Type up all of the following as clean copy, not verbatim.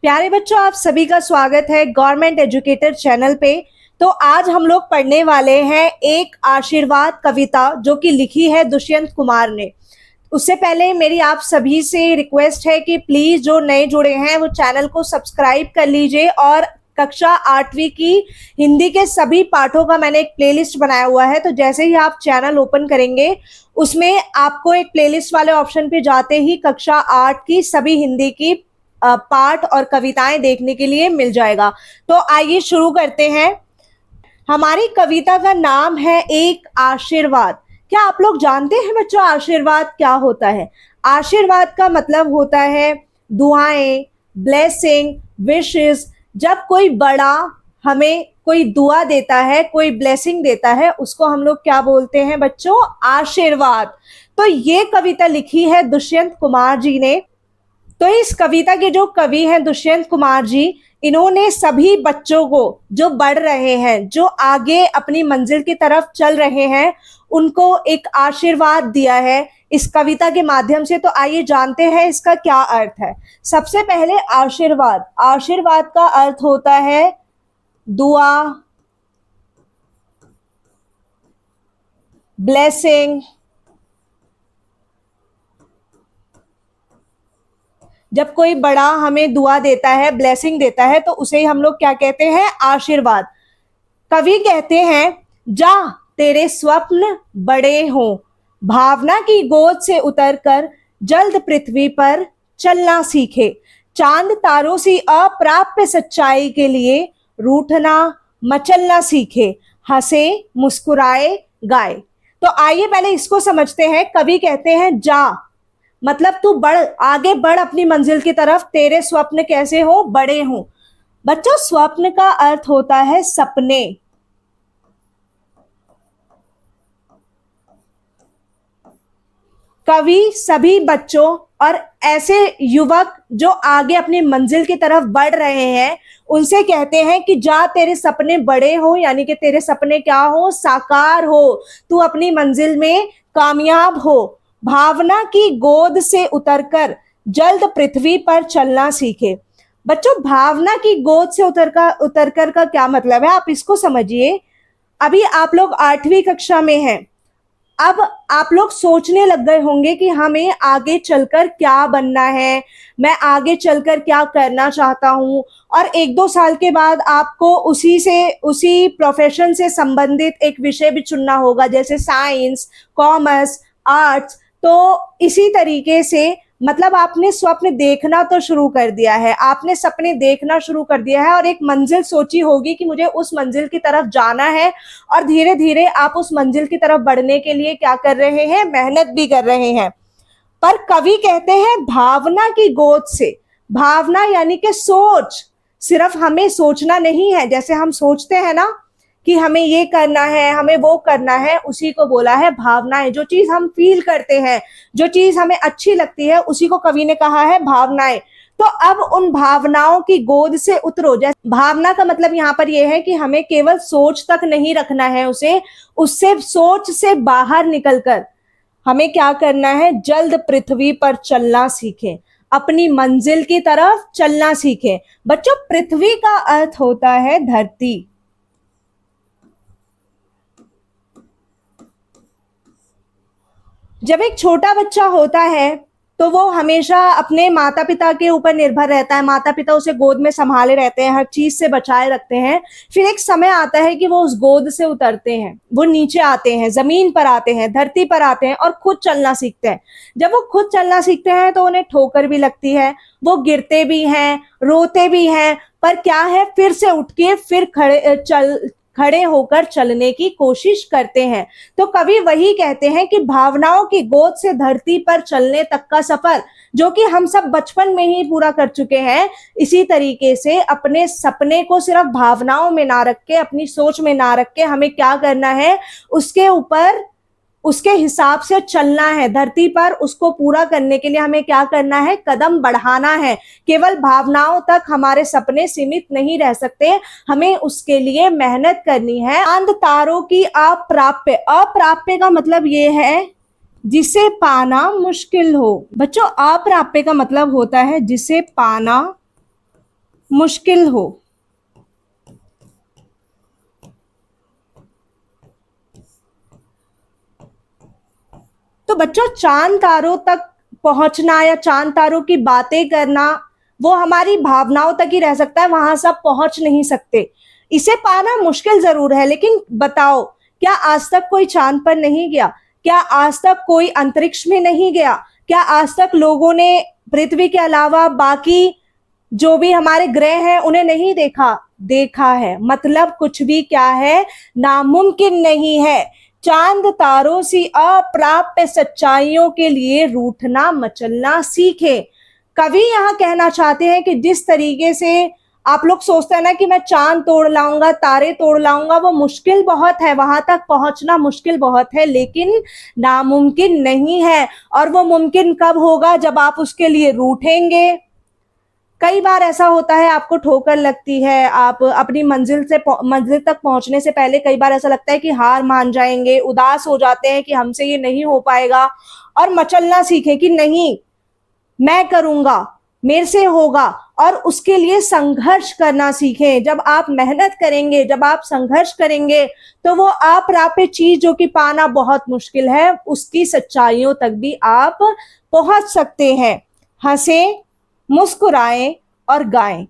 प्यारे बच्चों, आप सभी का स्वागत है गवर्नमेंट एजुकेटर चैनल पे। तो आज हम लोग पढ़ने वाले हैं एक आशीर्वाद कविता जो कि लिखी है दुष्यंत कुमार ने। उससे पहले मेरी आप सभी से रिक्वेस्ट है कि प्लीज जो नए जुड़े हैं वो चैनल को सब्सक्राइब कर लीजिए। और कक्षा 8वीं की हिंदी के सभी पाठों का मैंने एक प्लेलिस्ट बनाया हुआ है, तो जैसे ही आप चैनल ओपन करेंगे उसमें आपको एक प्लेलिस्ट वाले ऑप्शन पे जाते ही कक्षा 8 की सभी हिंदी की पाठ और कविताएं देखने के लिए मिल जाएगा। तो आइए शुरू करते हैं। हमारी कविता का नाम है एक आशीर्वाद। क्या आप लोग जानते हैं बच्चों आशीर्वाद क्या होता है? आशीर्वाद का मतलब होता है दुआएं, ब्लेसिंग, विशेस। जब कोई बड़ा हमें कोई दुआ देता है, कोई ब्लेसिंग देता है, उसको हम लोग क्या बोलते हैं बच्चों? आशीर्वाद। तो ये कविता लिखी है दुष्यंत कुमार जी ने। तो इस कविता के जो कवि हैं दुष्यंत कुमार जी, इन्होंने सभी बच्चों को जो बढ़ रहे हैं, जो आगे अपनी मंजिल की तरफ चल रहे हैं, उनको एक आशीर्वाद दिया है इस कविता के माध्यम से। तो आइए जानते हैं इसका क्या अर्थ है। सबसे पहले आशीर्वाद। आशीर्वाद का अर्थ होता है दुआ, ब्लेसिंग। जब कोई बड़ा हमें दुआ देता है, ब्लेसिंग देता है, तो उसे हम लोग क्या कहते हैं? आशीर्वाद। कवि कहते हैं, जा तेरे स्वप्न बड़े हो, भावना की गोद से उतरकर जल्द पृथ्वी पर चलना सीखे, चांद तारों सी अप्राप्य सच्चाई के लिए रूठना मचलना सीखे, हंसे मुस्कुराए गाए। तो आइए पहले इसको समझते हैं। कवि कहते हैं जा मतलब तू बढ़, आगे बढ़ अपनी मंजिल की तरफ। तेरे स्वप्न कैसे हो? बड़े हो। बच्चों, स्वप्न का अर्थ होता है सपने। कवि सभी बच्चों और ऐसे युवक जो आगे अपनी मंजिल की तरफ बढ़ रहे हैं उनसे कहते हैं कि जा तेरे सपने बड़े हो, यानी कि तेरे सपने क्या हो? साकार हो, तू अपनी मंजिल में कामयाब हो। भावना की गोद से उतरकर जल्द पृथ्वी पर चलना सीखे। बच्चों, भावना की गोद से उतरकर का क्या मतलब है, आप इसको समझिए। अभी आप लोग 8वीं कक्षा में हैं। अब आप लोग सोचने लग गए होंगे कि हमें आगे चलकर क्या बनना है, मैं आगे चलकर क्या करना चाहता हूं। और 1-2 साल के बाद आपको उसी प्रोफेशन से संबंधित एक विषय भी चुनना होगा, जैसे साइंस, कॉमर्स, आर्ट्स। तो इसी तरीके से मतलब आपने स्वप्न देखना तो शुरू कर दिया है, आपने सपने देखना शुरू कर दिया है और एक मंजिल सोची होगी कि मुझे उस मंजिल की तरफ जाना है। और धीरे धीरे आप उस मंजिल की तरफ बढ़ने के लिए क्या कर रहे हैं? मेहनत भी कर रहे हैं। पर कवि कहते हैं भावना की गोद से। भावना यानी कि सोच। सिर्फ हमें सोचना नहीं है, जैसे हम सोचते हैं ना कि हमें ये करना है, हमें वो करना है, उसी को बोला है भावनाएं। जो चीज हम फील करते हैं, जो चीज हमें अच्छी लगती है, उसी को कवि ने कहा है भावनाएं। तो अब उन भावनाओं की गोद से उतरो। जैसे भावना का मतलब यहाँ पर यह है कि हमें केवल सोच तक नहीं रखना है उसे, उससे सोच से बाहर निकलकर हमें क्या करना है? जल्द पृथ्वी पर चलना सीखें, अपनी मंजिल की तरफ चलना सीखें। बच्चों, पृथ्वी का अर्थ होता है धरती। जब एक छोटा बच्चा होता है तो वो हमेशा अपने माता पिता के ऊपर निर्भर रहता है। माता पिता उसे गोद में संभाले रहते हैं, हर चीज से बचाए रखते हैं। फिर एक समय आता है कि वो उस गोद से उतरते हैं, वो नीचे आते हैं, जमीन पर आते हैं, धरती पर आते हैं और खुद चलना सीखते हैं। जब वो खुद चलना सीखते हैं तो उन्हें ठोकर भी लगती है, वो गिरते भी हैं, रोते भी हैं, पर क्या है, फिर से उठ के फिर खड़े होकर चलने की कोशिश करते हैं। तो कवि वही कहते हैं कि भावनाओं की गोद से धरती पर चलने तक का सफर, जो कि हम सब बचपन में ही पूरा कर चुके हैं, इसी तरीके से अपने सपने को सिर्फ भावनाओं में ना रख के, अपनी सोच में ना रख के, हमें क्या करना है? उसके ऊपर उसके हिसाब से चलना है। धरती पर उसको पूरा करने के लिए हमें क्या करना है? कदम बढ़ाना है। केवल भावनाओं तक हमारे सपने सीमित नहीं रह सकते, हमें उसके लिए मेहनत करनी है। चांद तारों की अप्राप्य। अप्राप्य का मतलब ये है जिसे पाना मुश्किल हो। बच्चों, अप्राप्य का मतलब होता है जिसे पाना मुश्किल हो। तो बच्चों, चांद तारों तक पहुंचना या चांद तारों की बातें करना वो हमारी भावनाओं तक ही रह सकता है, वहां सब पहुंच नहीं सकते। इसे पाना मुश्किल जरूर है, लेकिन बताओ, क्या आज तक कोई चांद पर नहीं गया? क्या आज तक कोई अंतरिक्ष में नहीं गया? क्या आज तक लोगों ने पृथ्वी के अलावा बाकी जो भी हमारे ग्रह हैं उन्हें नहीं देखा? देखा है। मतलब कुछ भी क्या है, नामुमकिन नहीं है। चांद तारों सी अप्राप्य सच्चाइयों के लिए रूठना मचलना सीखे। कवि यहाँ कहना चाहते हैं कि जिस तरीके से आप लोग सोचते हैं ना कि मैं चांद तोड़ लाऊंगा, तारे तोड़ लाऊंगा, वो मुश्किल बहुत है, वहां तक पहुंचना मुश्किल बहुत है, लेकिन नामुमकिन नहीं है। और वो मुमकिन कब होगा? जब आप उसके लिए रूठेंगे। कई बार ऐसा होता है, आपको ठोकर लगती है, आप अपनी मंजिल तक पहुंचने से पहले कई बार ऐसा लगता है कि हार मान जाएंगे, उदास हो जाते हैं कि हमसे ये नहीं हो पाएगा। और मचलना सीखें कि नहीं, मैं करूंगा, मेरे से होगा। और उसके लिए संघर्ष करना सीखें। जब आप मेहनत करेंगे, जब आप संघर्ष करेंगे, तो वो अप्राप्य चीज जो कि पाना बहुत मुश्किल है, उसकी सच्चाइयों तक भी आप पहुंच सकते हैं। हंसे, मुस्कुराएं और गाएं।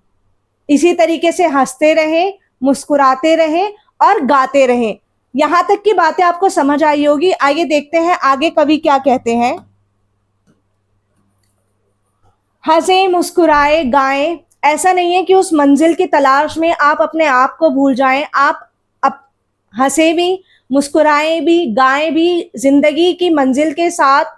इसी तरीके से हंसते रहें, मुस्कुराते रहें और गाते रहें। यहां तक की बातें आपको समझ आई होगी। आइए देखते हैं आगे कवि क्या कहते हैं। हंसे, मुस्कुराए, गाएं। ऐसा नहीं है कि उस मंजिल की तलाश में आप अपने आप को भूल जाएं। आप अप हंसे भी, मुस्कुराएं भी, गाएं भी। जिंदगी की मंजिल के साथ,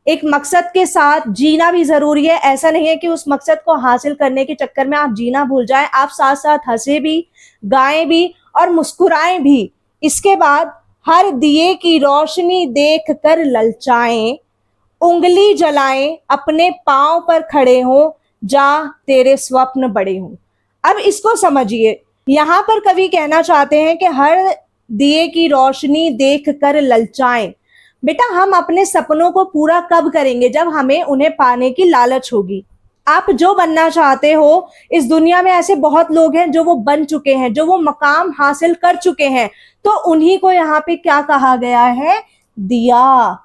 एक मकसद के साथ जीना भी जरूरी है। ऐसा नहीं है कि उस मकसद को हासिल करने के चक्कर में आप जीना भूल जाएं। आप साथ साथ हंसे भी, गाएं भी और मुस्कुराएं भी। इसके बाद, हर दिए की रोशनी देख कर ललचाएं, उंगली जलाएं, अपने पांव पर खड़े हो, जा तेरे स्वप्न बड़े हों। अब इसको समझिए। यहां पर कवि कहना चाहते हैं कि हर दिए की रोशनी देख कर ललचाएं। बेटा, हम अपने सपनों को पूरा कब करेंगे? जब हमें उन्हें पाने की लालच होगी। आप जो बनना चाहते हो, इस दुनिया में ऐसे बहुत लोग हैं जो वो बन चुके हैं, जो वो मकाम हासिल कर चुके हैं। तो उन्हीं को यहाँ पे क्या कहा गया है? दिया।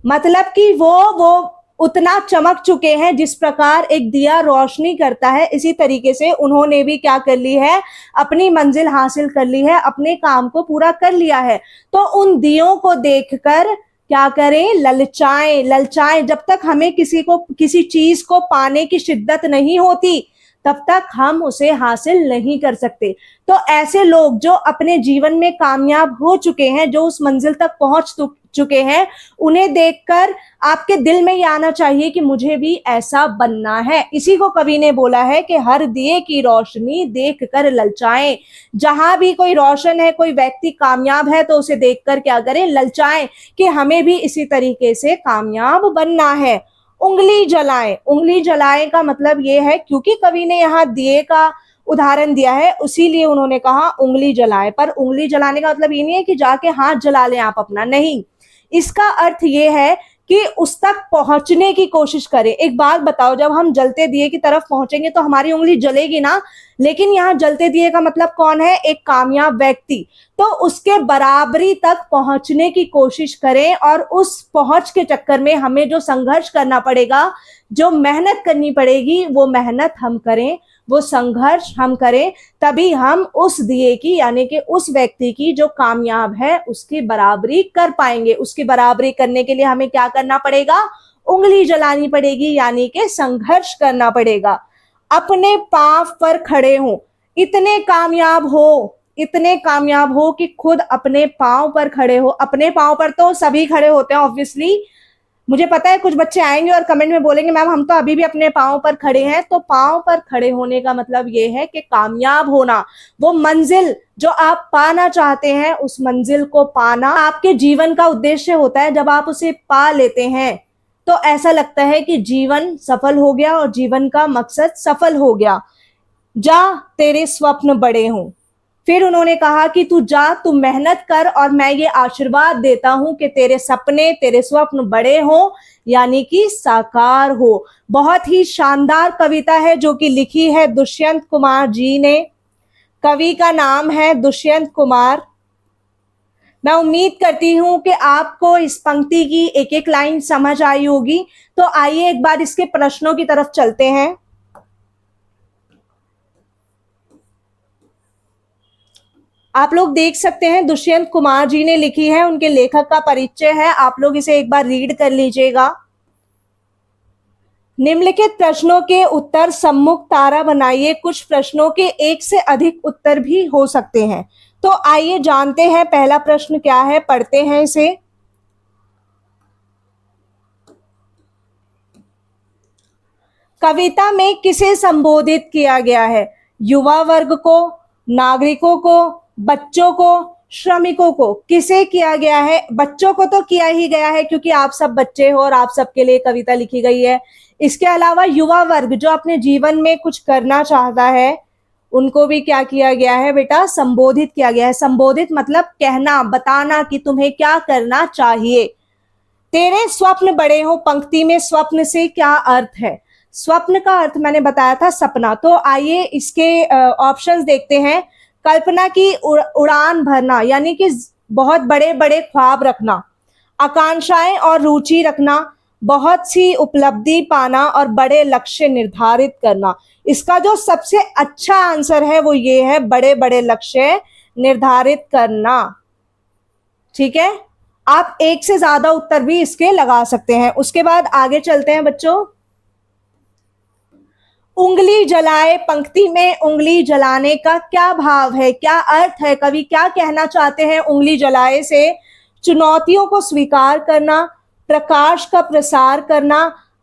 मतलब कि वो उतना चमक चुके हैं जिस प्रकार एक दिया रोशनी करता है, इसी तरीके से उन्होंने भी क्या कर ली है? अपनी मंजिल हासिल कर ली है, अपने काम को पूरा कर लिया है। तो उन दियों को देखकर क्या करें? ललचाएं। ललचाएं। जब तक हमें किसी चीज को पाने की शिद्दत नहीं होती, तब तक हम उसे हासिल नहीं कर सकते। तो ऐसे लोग जो अपने जीवन में कामयाब हो चुके हैं, जो उस मंजिल तक पहुंच चुके हैं, उन्हें देखकर आपके दिल में ये आना चाहिए कि मुझे भी ऐसा बनना है। इसी को कवि ने बोला है कि हर दिए की रोशनी देख कर ललचाएं। जहां भी कोई रोशन है, कोई व्यक्ति कामयाब है, तो उसे देखकर क्या करें? ललचाएं कि हमें भी इसी तरीके से कामयाब बनना है। उंगली जलाएं। उंगली जलाएं का मतलब ये है, क्योंकि कवि ने यहाँ दिए का उदाहरण दिया है, उसीलिए उन्होंने कहा उंगली जलाएं। पर उंगली जलाने का मतलब ये नहीं है कि जाके हाथ जला लें आप अपना, नहीं। इसका अर्थ ये है कि उस तक पहुंचने की कोशिश करें। एक बात बताओ, जब हम जलते दिए की तरफ पहुंचेंगे तो हमारी उंगली जलेगी ना, लेकिन यहाँ जलते दिए का मतलब कौन है? एक कामयाब व्यक्ति। तो उसके बराबरी तक पहुंचने की कोशिश करें, और उस पहुंच के चक्कर में हमें जो संघर्ष करना पड़ेगा, जो मेहनत करनी पड़ेगी, वो मेहनत हम करें, वो संघर्ष हम करें। तभी हम उस दिए की, यानी कि उस व्यक्ति की जो कामयाब है, उसकी बराबरी कर पाएंगे। उसकी बराबरी करने के लिए हमें क्या करना पड़ेगा? उंगली जलानी पड़ेगी, यानी कि संघर्ष करना पड़ेगा। अपने पांव पर खड़े हो। इतने कामयाब हो, इतने कामयाब हो कि खुद अपने पांव पर खड़े हो। अपने पांव पर तो सभी खड़े होते हैं ऑब्वियसली। मुझे पता है कुछ बच्चे आएंगे और कमेंट में बोलेंगे मैम हम तो अभी भी अपने पांव पर खड़े हैं। तो पांव पर खड़े होने का मतलब ये है कि कामयाब होना, वो मंजिल जो आप पाना चाहते हैं, उस मंजिल को पाना आपके जीवन का उद्देश्य होता है। जब आप उसे पा लेते हैं तो ऐसा लगता है कि जीवन सफल हो गया और जीवन का मकसद सफल हो गया। जा तेरे स्वप्न बड़े हों। फिर उन्होंने कहा कि तू जा, तू मेहनत कर और मैं ये आशीर्वाद देता हूं कि तेरे सपने, तेरे स्वप्न बड़े हो, यानी कि साकार हो। बहुत ही शानदार कविता है जो कि लिखी है दुष्यंत कुमार जी ने। कवि का नाम है दुष्यंत कुमार। मैं उम्मीद करती हूं कि आपको इस पंक्ति की एक एक लाइन समझ आई होगी। तो आइए एक बार इसके प्रश्नों की तरफ चलते हैं। आप लोग देख सकते हैं दुष्यंत कुमार जी ने लिखी है, उनके लेखक का परिचय है, आप लोग इसे एक बार रीड कर लीजिएगा। निम्नलिखित प्रश्नों के उत्तर सम्मुख तारा बनाइए। कुछ प्रश्नों के एक से अधिक उत्तर भी हो सकते हैं। तो आइए जानते हैं पहला प्रश्न क्या है, पढ़ते हैं इसे। कविता में किसे संबोधित किया गया है? युवा वर्ग को, नागरिकों को, बच्चों को, श्रमिकों को? किसे किया गया है? बच्चों को तो किया ही गया है क्योंकि आप सब बच्चे हो और आप सबके लिए कविता लिखी गई है। इसके अलावा युवा वर्ग जो अपने जीवन में कुछ करना चाहता है, उनको भी क्या किया गया है बेटा? संबोधित किया गया है। संबोधित मतलब कहना, बताना कि तुम्हें क्या करना चाहिए। तेरे स्वप्न बड़े हो, पंक्ति में स्वप्न से क्या अर्थ है? स्वप्न का अर्थ मैंने बताया था सपना। तो आइए इसके ऑप्शंस देखते हैं। कल्पना की उड़ान भरना, यानी कि बहुत बड़े बड़े ख्वाब रखना, आकांक्षाएं और रुचि रखना, बहुत सी उपलब्धि पाना और बड़े लक्ष्य निर्धारित करना। इसका जो सबसे अच्छा आंसर है वो ये है, बड़े बड़े लक्ष्य निर्धारित करना। ठीक है, आप एक से ज्यादा उत्तर भी इसके लगा सकते हैं। उसके बाद आगे चलते हैं बच्चों। उंगली जलाए, पंक्ति में उंगली जलाने का क्या भाव है, क्या अर्थ है? कवि क्या कहना चाहते हैं उंगली जलाए से? चुनौतियों को स्वीकार करना, प्रकाश का प्रसार करना,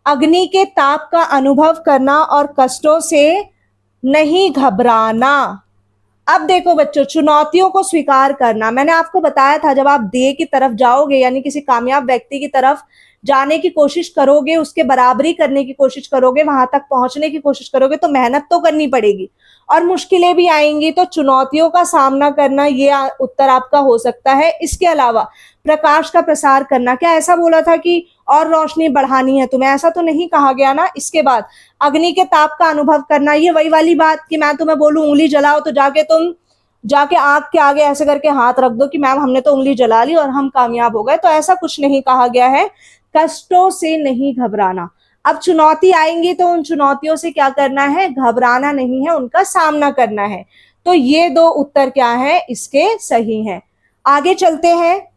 अग्नि के ताप का अनुभव करना और कष्टों से नहीं घबराना। अब देखो बच्चों, चुनौतियों को स्वीकार करना, मैंने आपको बताया था जब आप ध्येय की तरफ जाओगे, यानी किसी कामयाब व्यक्ति की तरफ जाने की कोशिश करोगे, उसके बराबरी करने की कोशिश करोगे, वहां तक पहुंचने की कोशिश करोगे, तो मेहनत तो करनी पड़ेगी और मुश्किलें भी आएंगी। तो चुनौतियों का सामना करना, ये उत्तर आपका हो सकता है। इसके अलावा प्रकाश का प्रसार करना, क्या ऐसा बोला था कि और रोशनी बढ़ानी है तुम्हें? ऐसा तो नहीं कहा गया ना। इसके बाद अग्नि के ताप का अनुभव करना, ये वही वाली बात कि मैं तुम्हें बोलूं उंगली जलाओ तो जाके आग के आगे ऐसे करके हाथ रख दो कि मैम हमने तो उंगली जला ली और हम कामयाब हो गए, तो ऐसा कुछ नहीं कहा गया है। कष्टों से नहीं घबराना। अब चुनौती आएंगी तो उन चुनौतियों से क्या करना है? घबराना नहीं है, उनका सामना करना है। तो ये दो उत्तर क्या है? इसके सही हैं। आगे चलते हैं।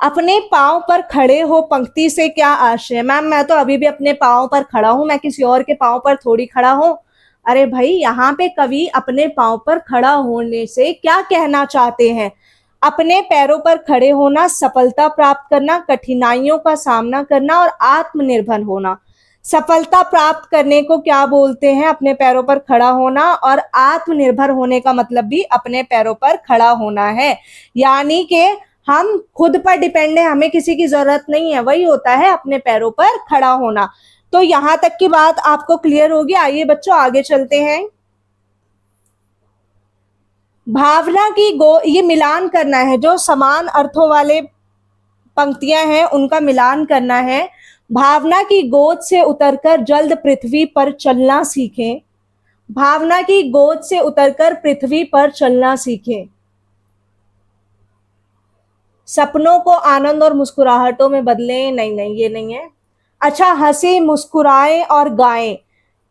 अपने पांव पर खड़े हो, पंक्ति से क्या आशय? मैम मैं तो अभी भी अपने पांव पर खड़ा हूं, मैं किसी और के पांव पर थोड़ी खड़ा हूं। अरे भाई, यहाँ पे कवि अपने पांव पर खड़ा होने से क्या कहना चाहते हैं? अपने पैरों पर खड़े होना, सफलता प्राप्त करना, कठिनाइयों का सामना करना और आत्मनिर्भर होना। सफलता प्राप्त करने को क्या बोलते हैं? अपने पैरों पर खड़ा होना। और आत्मनिर्भर होने का मतलब भी अपने पैरों पर खड़ा होना है, यानी कि हम खुद पर डिपेंड है, हमें किसी की जरूरत नहीं है, वही होता है अपने पैरों पर खड़ा होना। तो यहां तक की बात आपको क्लियर होगी। आइए बच्चों आगे चलते हैं। भावना की ये मिलान करना है, जो समान अर्थों वाले पंक्तियां हैं उनका मिलान करना है। भावना की गोद से उतरकर जल्द पृथ्वी पर चलना सीखें। भावना की गोद से उतरकर पृथ्वी पर चलना सीखें। सपनों को आनंद और मुस्कुराहटों में बदलें। नहीं नहीं, ये नहीं है। अच्छा, हंसे, मुस्कुराएं और गाएं,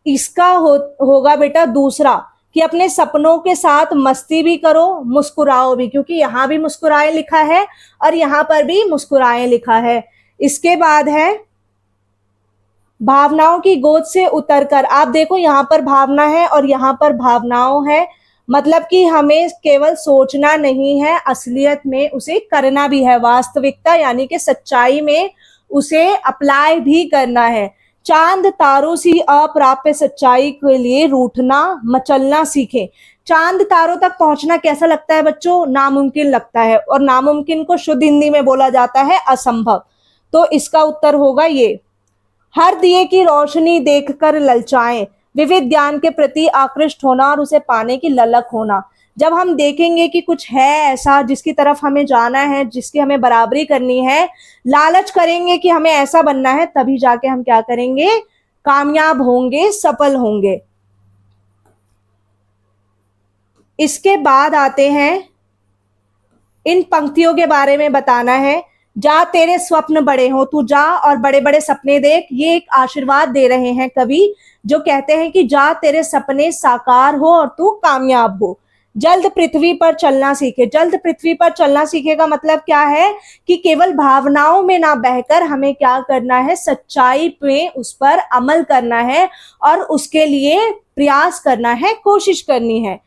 इसका होगा बेटा दूसरा, कि अपने सपनों के साथ मस्ती भी करो, मुस्कुराओ भी, क्योंकि यहां भी मुस्कुराए लिखा है और यहां पर भी मुस्कुराए लिखा है। इसके बाद है भावनाओं की गोद से उतरकर। आप देखो, यहां पर भावना है और यहां पर भावनाओं है, मतलब कि हमें केवल सोचना नहीं है, असलियत में उसे करना भी है, वास्तविकता यानी कि सच्चाई में उसे अप्लाई भी करना है। चांद तारों सी अप्राप्य सच्चाई के लिए रूठना मचलना सीखें। चांद तारों तक पहुंचना कैसा लगता है बच्चों? नामुमकिन लगता है, और नामुमकिन को शुद्ध हिंदी में बोला जाता है असंभव। तो इसका उत्तर होगा ये। हर दिए की रोशनी देखकर ललचाएं, विविध ज्ञान के प्रति आकृष्ट होना और उसे पाने की ललक होना। जब हम देखेंगे कि कुछ है ऐसा जिसकी तरफ हमें जाना है, जिसकी हमें बराबरी करनी है, लालच करेंगे कि हमें ऐसा बनना है, तभी जाके हम क्या करेंगे, कामयाब होंगे, सफल होंगे। इसके बाद आते हैं, इन पंक्तियों के बारे में बताना है। जा तेरे स्वप्न बड़े हो, तू जा और बड़े बड़े सपने देख। ये एक आशीर्वाद दे रहे हैं कवि, जो कहते हैं कि जा तेरे सपने साकार हो और तू कामयाब हो। जल्द पृथ्वी पर चलना सीखे। जल्द पृथ्वी पर चलना सीखे का मतलब क्या है कि केवल भावनाओं में ना बहकर हमें क्या करना है, सच्चाई पे उस पर अमल करना है और उसके लिए प्रयास करना है, कोशिश करनी है।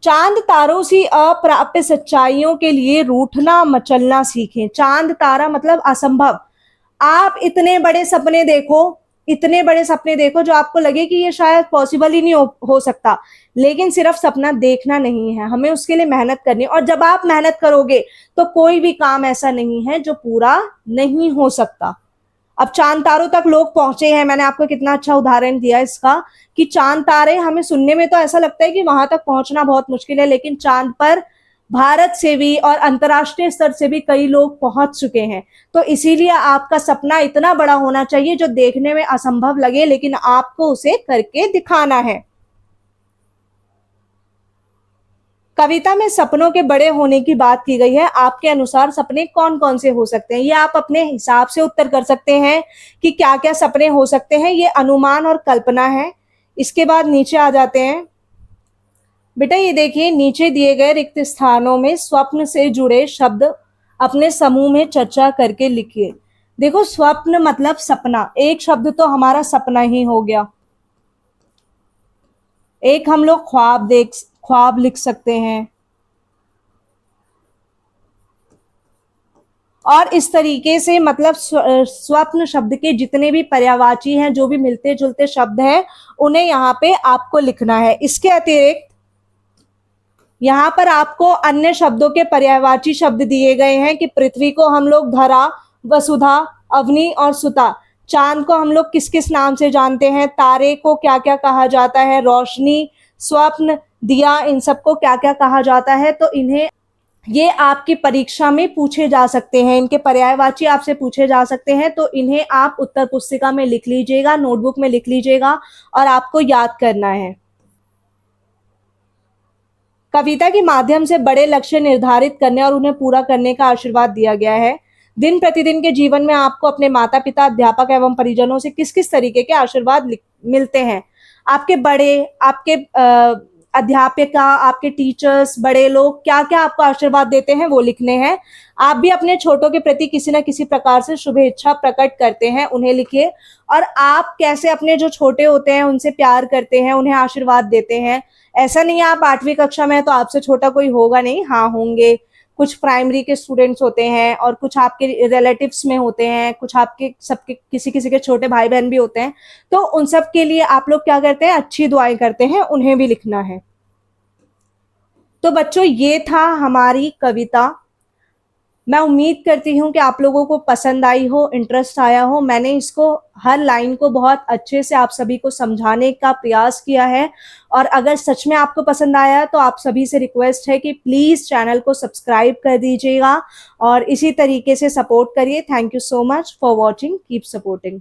चांद तारों सी अप्राप्य सच्चाइयों के लिए रूठना मचलना सीखें। चांद तारा मतलब असंभव। आप इतने बड़े सपने देखो, इतने बड़े सपने देखो जो आपको लगे कि ये शायद पॉसिबल ही नहीं हो सकता, लेकिन सिर्फ सपना देखना नहीं है, हमें उसके लिए मेहनत करनी है। और जब आप मेहनत करोगे तो कोई भी काम ऐसा नहीं है जो पूरा नहीं हो सकता। अब चांद तारों तक लोग पहुंचे हैं, मैंने आपको कितना अच्छा उदाहरण दिया इसका कि चांद तारे, हमें सुनने में तो ऐसा लगता है कि वहां तक पहुंचना बहुत मुश्किल है, लेकिन चांद पर भारत से भी और अंतर्राष्ट्रीय स्तर से भी कई लोग पहुंच चुके हैं। तो इसीलिए आपका सपना इतना बड़ा होना चाहिए जो देखने में असंभव लगे, लेकिन आपको उसे करके दिखाना है। कविता में सपनों के बड़े होने की बात की गई है। आपके अनुसार सपने कौन कौन से हो सकते हैं, ये आप अपने हिसाब से उत्तर कर सकते हैं कि क्या क्या सपने हो सकते हैं। ये अनुमान और कल्पना है। इसके बाद नीचे आ जाते हैं। बेटा ये देखिए, नीचे दिए गए रिक्त स्थानों में स्वप्न से जुड़े शब्द अपने समूह में चर्चा करके लिखिए। देखो, स्वप्न मतलब सपना, एक शब्द तो हमारा सपना ही हो गया। एक हम लोग ख्वाब लिख सकते हैं। और इस तरीके से मतलब स्वप्न शब्द के जितने भी पर्यायवाची हैं, जो भी मिलते जुलते शब्द हैं, उन्हें यहाँ पे आपको लिखना है। इसके अतिरिक्त यहाँ पर आपको अन्य शब्दों के पर्यायवाची शब्द दिए गए हैं कि पृथ्वी को हम लोग धरा, वसुधा, अवनी और सुता। चांद को हम लोग किस किस नाम से जानते हैं, तारे को क्या क्या कहा जाता है, रोशनी, स्वप्न, दिया, इन सबको क्या क्या कहा जाता है। तो इन्हें, ये आपकी परीक्षा में पूछे जा सकते हैं, इनके पर्यायवाची आपसे पूछे जा सकते हैं। तो इन्हें आप उत्तर पुस्तिका में लिख लीजिएगा, नोटबुक में लिख लीजिएगा और आपको याद करना है। कविता के माध्यम से बड़े लक्ष्य निर्धारित करने और उन्हें पूरा करने का आशीर्वाद दिया गया है। दिन प्रतिदिन के जीवन में आपको अपने माता पिता, अध्यापक एवं परिजनों से किस किस तरीके के आशीर्वाद मिलते हैं। आपके बड़े, आपके अध्यापिका, आपके टीचर्स, बड़े लोग क्या क्या आपको आशीर्वाद देते हैं वो लिखने हैं। आप भी अपने छोटों के प्रति किसी न किसी प्रकार से शुभेच्छा प्रकट करते हैं, उन्हें लिखिए। और आप कैसे अपने जो छोटे होते हैं उनसे प्यार करते हैं, उन्हें आशीर्वाद देते हैं। ऐसा नहीं है आप 8वीं कक्षा में है तो आपसे छोटा कोई होगा नहीं, हाँ होंगे। कुछ प्राइमरी के स्टूडेंट्स होते हैं और कुछ आपके रिलेटिव्स में होते हैं, कुछ आपके सबके किसी किसी के छोटे भाई बहन भी होते हैं। तो उन सब के लिए आप लोग क्या करते हैं, अच्छी दुआएं करते हैं, उन्हें भी लिखना है। तो बच्चों, ये था हमारी कविता। मैं उम्मीद करती हूँ कि आप लोगों को पसंद आई हो, इंटरेस्ट आया हो। मैंने इसको, हर लाइन को बहुत अच्छे से आप सभी को समझाने का प्रयास किया है। और अगर सच में आपको पसंद आया तो आप सभी से रिक्वेस्ट है कि प्लीज़ चैनल को सब्सक्राइब कर दीजिएगा और इसी तरीके से सपोर्ट करिए। Thank you so much for watching, keep supporting.